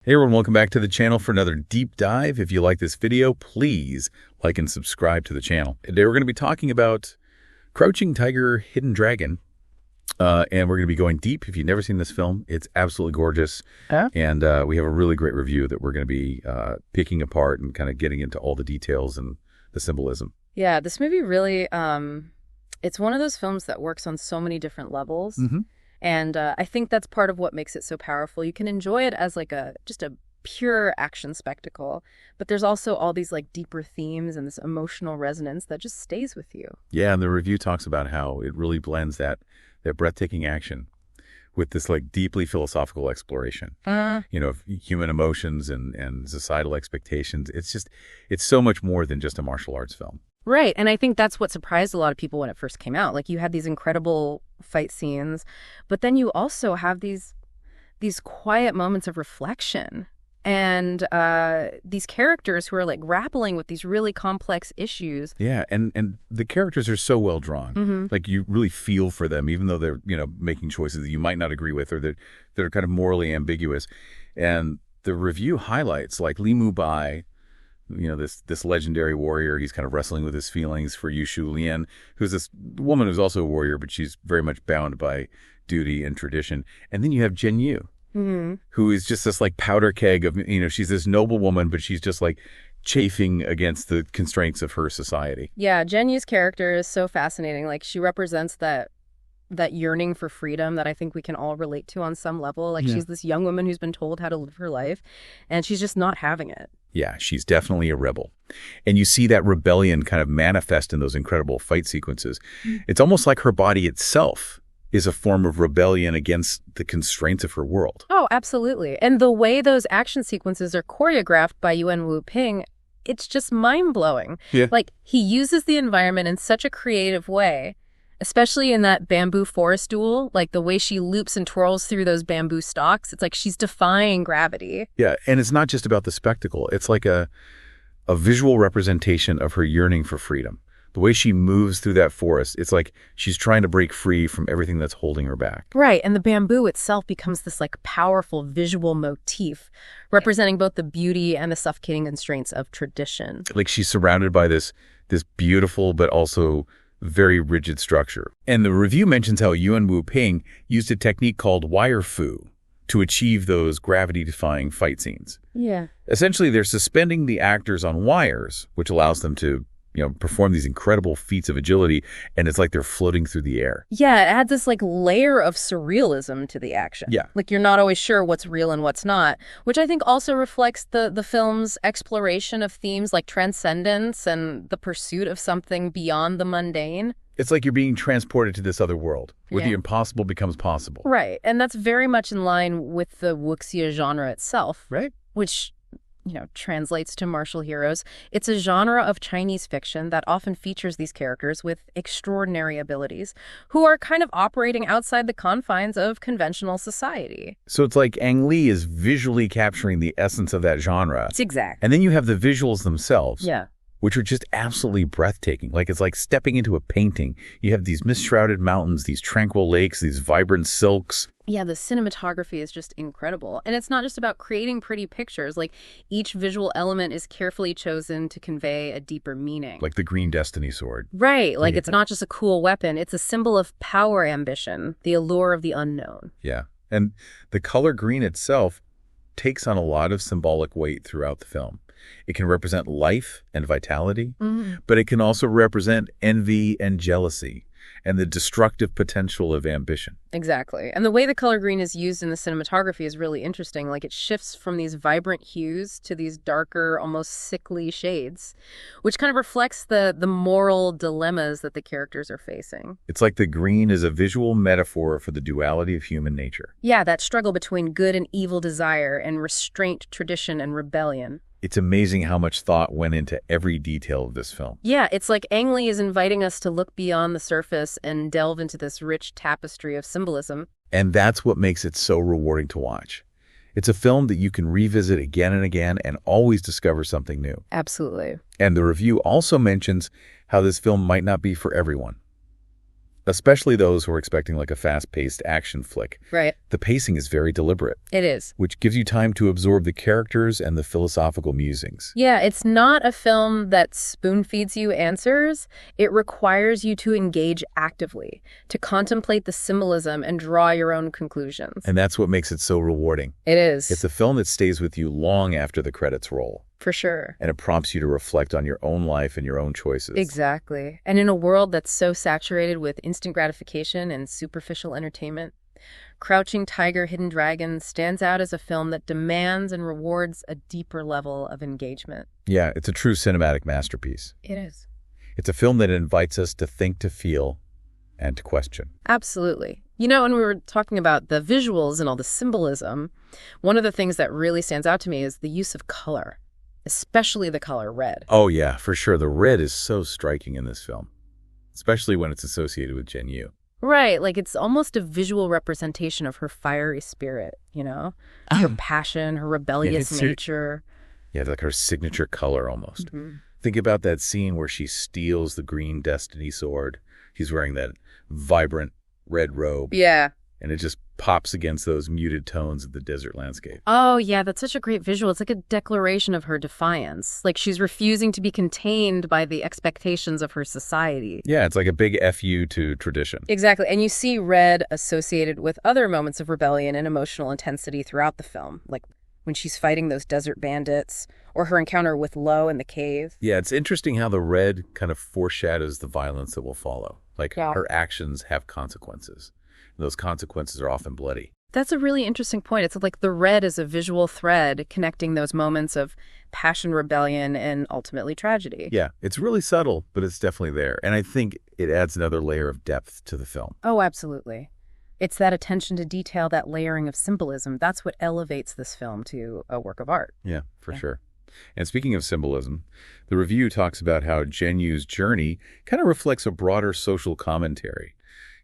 Hey everyone, welcome back to the channel for another deep dive. If you like this video, please like and subscribe to the channel. Today we're going to be talking about Crouching Tiger, Hidden Dragon, and we're going to be going deep. If you've never seen this film, it's absolutely gorgeous, and we have a really great review that we're going to be picking apart and kind of getting into all the details and the symbolism. Yeah, this movie really, it's one of those films that works on so many different levels. And I think that's part of what makes it so powerful. You can enjoy it as like just a pure action spectacle, but there's also all these like deeper themes and this emotional resonance that just stays with you. Yeah, and the review talks about how it really blends that breathtaking action with this like deeply philosophical exploration, of human emotions and societal expectations. It's so much more than just a martial arts film. Right. And I think that's what surprised a lot of people when it first came out. Like, you had these incredible fight scenes, but then you also have these quiet moments of reflection and these characters who are like grappling with these really complex issues. Yeah. And the characters are so well drawn. Like, you really feel for them, even though they're, making choices that you might not agree with or that are kind of morally ambiguous. And the review highlights like Li Mu Bai, this legendary warrior. He's kind of wrestling with his feelings for Shu Lien, who's this woman who's also a warrior, but she's very much bound by duty and tradition. And then you have Zhang Ziyi, who is just this like powder keg of, she's this noble woman, but she's just like chafing against the constraints of her society. Yeah, Zhang Ziyi's character is so fascinating. Like, she represents that yearning for freedom that I think we can all relate to on some level. Like, she's this young woman who's been told how to live her life, and she's just not having it. Yeah, she's definitely a rebel. And you see that rebellion kind of manifest in those incredible fight sequences. It's almost like her body itself is a form of rebellion against the constraints of her world. Oh, absolutely. And the way those action sequences are choreographed by Yuan Wu Ping, it's just mind-blowing. Yeah. Like, he uses the environment in such a creative way, especially in that bamboo forest duel, like the way she loops and twirls through those bamboo stalks. It's like she's defying gravity. Yeah, and it's not just about the spectacle. It's like a visual representation of her yearning for freedom. The way she moves through that forest, it's like she's trying to break free from everything that's holding her back. Right, and the bamboo itself becomes this like powerful visual motif, representing both the beauty and the suffocating constraints of tradition. Like, she's surrounded by this beautiful but also very rigid structure. And the review mentions how Yuan Wu Ping used a technique called wire fu to achieve those gravity-defying fight scenes. Yeah. Essentially, they're suspending the actors on wires, which allows them to, perform these incredible feats of agility, and it's like they're floating through the air. Yeah, it adds this like layer of surrealism to the action. Yeah. Like, you're not always sure what's real and what's not, which I think also reflects the film's exploration of themes like transcendence and the pursuit of something beyond the mundane. It's like you're being transported to this other world where the impossible becomes possible. Right, and that's very much in line with the wuxia genre itself. Right. Which translates to martial heroes. It's a genre of Chinese fiction that often features these characters with extraordinary abilities who are kind of operating outside the confines of conventional society. So it's like Ang Lee is visually capturing the essence of that genre. It's exact. And then you have the visuals themselves. Yeah. Which are just absolutely breathtaking. Like, it's like stepping into a painting. You have these mist-shrouded mountains, these tranquil lakes, these vibrant silks. Yeah, the cinematography is just incredible. And it's not just about creating pretty pictures. Like, each visual element is carefully chosen to convey a deeper meaning. Like the green destiny sword. Right. Like, it's not just a cool weapon. It's a symbol of power ambition, the allure of the unknown. Yeah. And the color green itself takes on a lot of symbolic weight throughout the film. It can represent life and vitality, but it can also represent envy and jealousy and the destructive potential of ambition. Exactly. And the way the color green is used in the cinematography is really interesting. Like, it shifts from these vibrant hues to these darker, almost sickly shades, which kind of reflects the moral dilemmas that the characters are facing. It's like the green is a visual metaphor for the duality of human nature. Yeah, that struggle between good and evil desire and restraint, tradition, and rebellion. It's amazing how much thought went into every detail of this film. Yeah, it's like Ang Lee is inviting us to look beyond the surface and delve into this rich tapestry of symbolism. And that's what makes it so rewarding to watch. It's a film that you can revisit again and again and always discover something new. Absolutely. And the review also mentions how this film might not be for everyone. especially those who are expecting like a fast-paced action flick. Right. The pacing is very deliberate. It is. Which gives you time to absorb the characters and the philosophical musings. Yeah, it's not a film that spoon-feeds you answers. It requires you to engage actively, to contemplate the symbolism and draw your own conclusions. And that's what makes it so rewarding. It is. It's a film that stays with you long after the credits roll. For sure. And it prompts you to reflect on your own life and your own choices. Exactly. And in a world that's so saturated with instant gratification and superficial entertainment, Crouching Tiger, Hidden Dragon stands out as a film that demands and rewards a deeper level of engagement. Yeah, it's a true cinematic masterpiece. It is. It's a film that invites us to think, to feel, and to question. Absolutely. You know, when we were talking about the visuals and all the symbolism, one of the things that really stands out to me is the use of color. Especially the color red. Oh, yeah, for sure. The red is so striking in this film, especially when it's associated with Zhang Ziyi. Right, like it's almost a visual representation of her fiery spirit, you know? Her passion, her rebellious nature. Yeah, like her signature color almost. Mm-hmm. Think about that scene where she steals the green destiny sword. He's wearing that vibrant red robe. Yeah. And it just pops against those muted tones of the desert landscape. Oh, yeah, that's such a great visual. It's like a declaration of her defiance. Like she's refusing to be contained by the expectations of her society. Yeah, it's like a big FU to tradition. Exactly. And you see red associated with other moments of rebellion and emotional intensity throughout the film, like when she's fighting those desert bandits or her encounter with Lo in the cave. Yeah, it's interesting how the red kind of foreshadows the violence that will follow. Like her actions have consequences. Those consequences are often bloody. That's a really interesting point. It's like the red is a visual thread connecting those moments of passion, rebellion, and ultimately tragedy. Yeah, it's really subtle, but it's definitely there. And I think it adds another layer of depth to the film. Oh, absolutely. It's that attention to detail, that layering of symbolism. That's what elevates this film to a work of art. Yeah, for sure. And speaking of symbolism, the review talks about how Zhang Ziyi's journey kind of reflects a broader social commentary.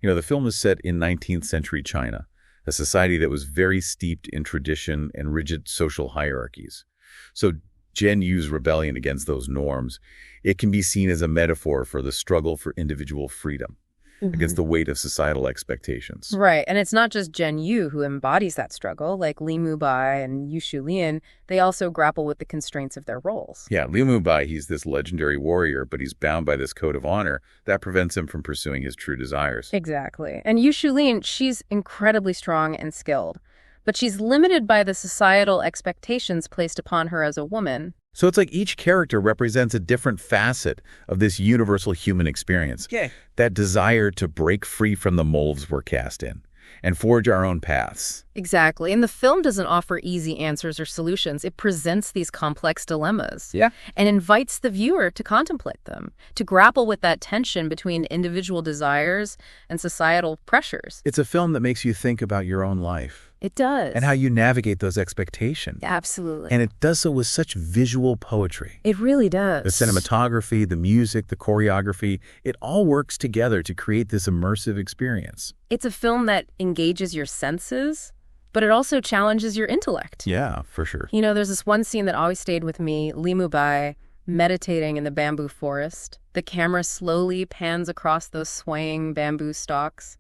You know, the film is set in 19th century China, a society that was very steeped in tradition and rigid social hierarchies. So Zhang Ziyi's rebellion against those norms, it can be seen as a metaphor for the struggle for individual freedom against the weight of societal expectations. Right. And it's not just Zhang Ziyi who embodies that struggle, like Li Mu Bai and Shu Lien. They also grapple with the constraints of their roles. Yeah, Li Mu Bai, he's this legendary warrior, but he's bound by this code of honor that prevents him from pursuing his true desires. Exactly. And Shu Lien, she's incredibly strong and skilled, but she's limited by the societal expectations placed upon her as a woman. So it's like each character represents a different facet of this universal human experience. Yeah. That desire to break free from the molds we're cast in and forge our own paths. Exactly. And the film doesn't offer easy answers or solutions. It presents these complex dilemmas. Yeah. And invites the viewer to contemplate them, to grapple with that tension between individual desires and societal pressures. It's a film that makes you think about your own life. It does. And how you navigate those expectations. Absolutely. And it does so with such visual poetry. It really does. The cinematography, the music, the choreography, it all works together to create this immersive experience. It's a film that engages your senses, but it also challenges your intellect. Yeah, for sure. You know, there's this one scene that always stayed with me, Li Mu Bai meditating in the bamboo forest. The camera slowly pans across those swaying bamboo stalks,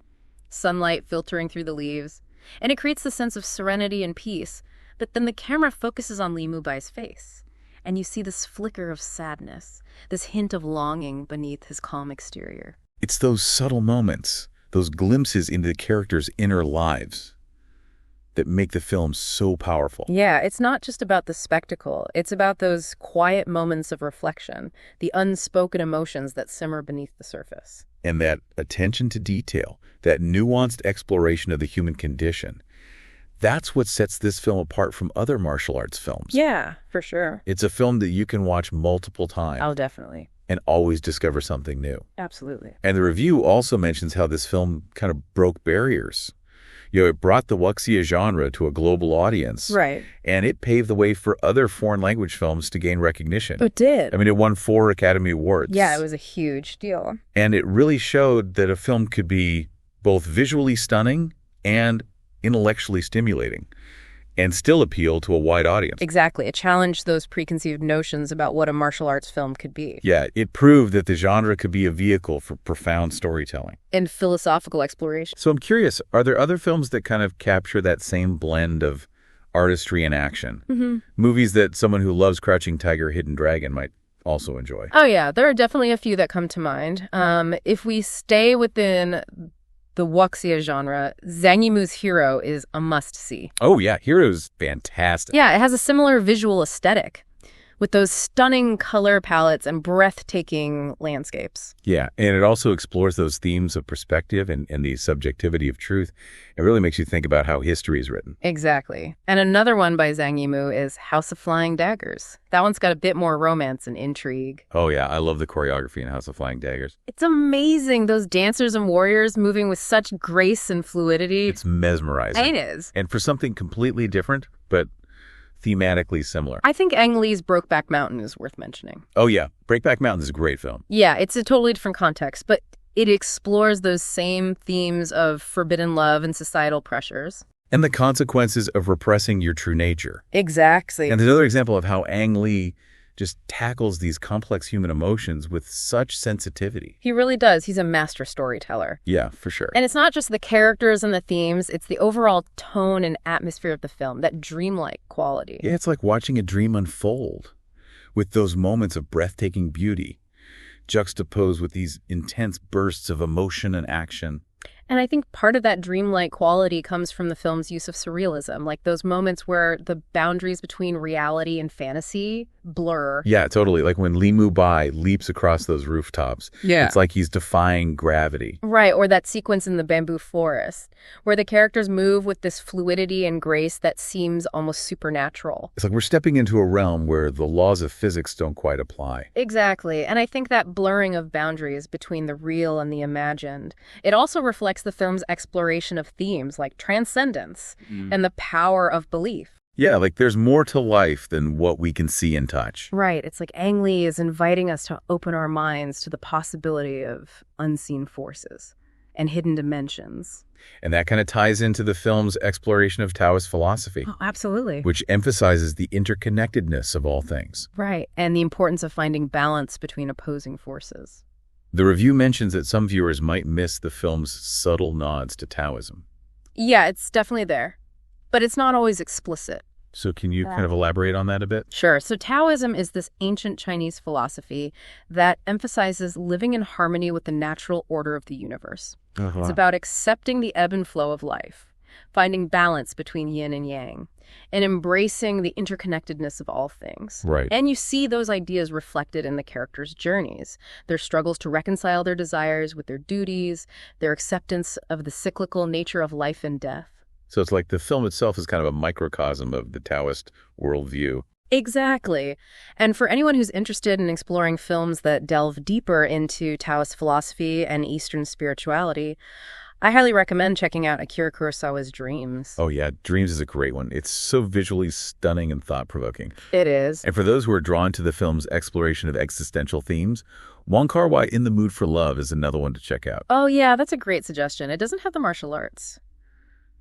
sunlight filtering through the leaves. And it creates the sense of serenity and peace. But then the camera focuses on Li Mu Bai's face. And you see this flicker of sadness, this hint of longing beneath his calm exterior. It's those subtle moments, those glimpses into the characters' inner lives that make the film so powerful. Yeah, it's not just about the spectacle. It's about those quiet moments of reflection, the unspoken emotions that simmer beneath the surface. And that attention to detail, that nuanced exploration of the human condition, that's what sets this film apart from other martial arts films. Yeah, for sure. It's a film that you can watch multiple times. Oh, definitely. And always discover something new. Absolutely. And the review also mentions how this film kind of broke barriers. You know, it brought the wuxia genre to a global audience. Right. And it paved the way for other foreign language films to gain recognition. It did. I mean, it won 4 Academy Awards. Yeah, it was a huge deal. And it really showed that a film could be both visually stunning and intellectually stimulating. and still appeal to a wide audience. Exactly. It challenged those preconceived notions about what a martial arts film could be. Yeah, it proved that the genre could be a vehicle for profound storytelling. And philosophical exploration. So I'm curious, are there other films that kind of capture that same blend of artistry and action? Movies that someone who loves Crouching Tiger, Hidden Dragon might also enjoy. Oh, yeah. There are definitely a few that come to mind. If we stay within the wuxia genre, Zhang Yimou's Hero is a must-see. Oh, yeah. Hero's fantastic. Yeah, it has a similar visual aesthetic with those stunning color palettes and breathtaking landscapes. Yeah, and it also explores those themes of perspective and the subjectivity of truth. It really makes you think about how history is written. Exactly. And another one by Zhang Yimou is House of Flying Daggers. That one's got a bit more romance and intrigue. Oh, yeah. I love the choreography in House of Flying Daggers. It's amazing. Those dancers and warriors moving with such grace and fluidity. It's mesmerizing. It is. And for something completely different, but thematically similar. I think Ang Lee's Brokeback Mountain is worth mentioning. Oh, yeah. Breakback Mountain is a great film. Yeah, it's a totally different context, but it explores those same themes of forbidden love and societal pressures. And the consequences of repressing your true nature. Exactly. And another example of how Ang Lee just tackles these complex human emotions with such sensitivity. He really does. He's a master storyteller. Yeah, for sure. And it's not just the characters and the themes, it's the overall tone and atmosphere of the film, that dreamlike quality. Yeah, it's like watching a dream unfold with those moments of breathtaking beauty juxtaposed with these intense bursts of emotion and action. And I think part of that dreamlike quality comes from the film's use of surrealism, like those moments where the boundaries between reality and fantasy blur. Yeah, totally. Like when Li Mu Bai leaps across those rooftops. Yeah. It's like he's defying gravity. Right, or that sequence in the bamboo forest, where the characters move with this fluidity and grace that seems almost supernatural. It's like we're stepping into a realm where the laws of physics don't quite apply. Exactly, and I think that blurring of boundaries between the real and the imagined, it also reflects the film's exploration of themes like transcendence and the power of belief. Yeah, like there's more to life than what we can see and touch. Right. It's like Ang Lee is inviting us to open our minds to the possibility of unseen forces and hidden dimensions. And that kind of ties into the film's exploration of Taoist philosophy. Oh, absolutely. Which emphasizes the interconnectedness of all things. Right. And the importance of finding balance between opposing forces. The review mentions that some viewers might miss the film's subtle nods to Taoism. Yeah, it's definitely there. But it's not always explicit. So can you kind of elaborate on that a bit? Sure. So Taoism is this ancient Chinese philosophy that emphasizes living in harmony with the natural order of the universe. It's about accepting the ebb and flow of life, finding balance between yin and yang, and embracing the interconnectedness of all things. Right. And you see those ideas reflected in the characters' journeys, their struggles to reconcile their desires with their duties, their acceptance of the cyclical nature of life and death. So it's like the film itself is kind of a microcosm of the Taoist worldview. Exactly. And for anyone who's interested in exploring films that delve deeper into Taoist philosophy and Eastern spirituality, I highly recommend checking out Akira Kurosawa's Dreams. Oh, yeah. Dreams is a great one. It's so visually stunning and thought-provoking. It is. And for those who are drawn to the film's exploration of existential themes, Wong Kar-wai In the Mood for Love is another one to check out. Oh, yeah, that's a great suggestion. It doesn't have the martial arts,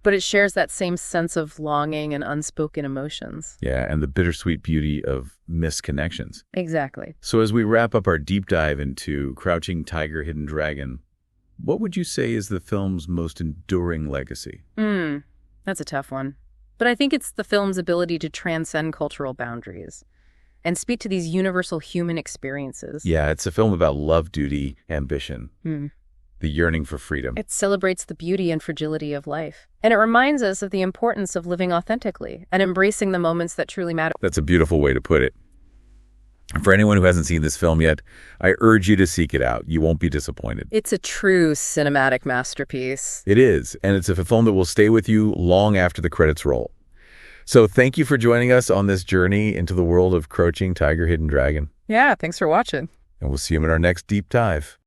but it shares that same sense of longing and unspoken emotions. Yeah, and the bittersweet beauty of missed connections. Exactly. So as we wrap up our deep dive into Crouching Tiger, Hidden Dragon, what would you say is the film's most enduring legacy? That's a tough one. But I think it's the film's ability to transcend cultural boundaries and speak to these universal human experiences. Yeah, it's a film about love, duty, ambition, the yearning for freedom. It celebrates the beauty and fragility of life. And it reminds us of the importance of living authentically and embracing the moments that truly matter. That's a beautiful way to put it. For anyone who hasn't seen this film yet, I urge you to seek it out. You won't be disappointed. It's a true cinematic masterpiece. It is, and it's a film that will stay with you long after the credits roll. So thank you for joining us on this journey into the world of Crouching Tiger, Hidden Dragon. Yeah, thanks for watching. And we'll see you in our next deep dive.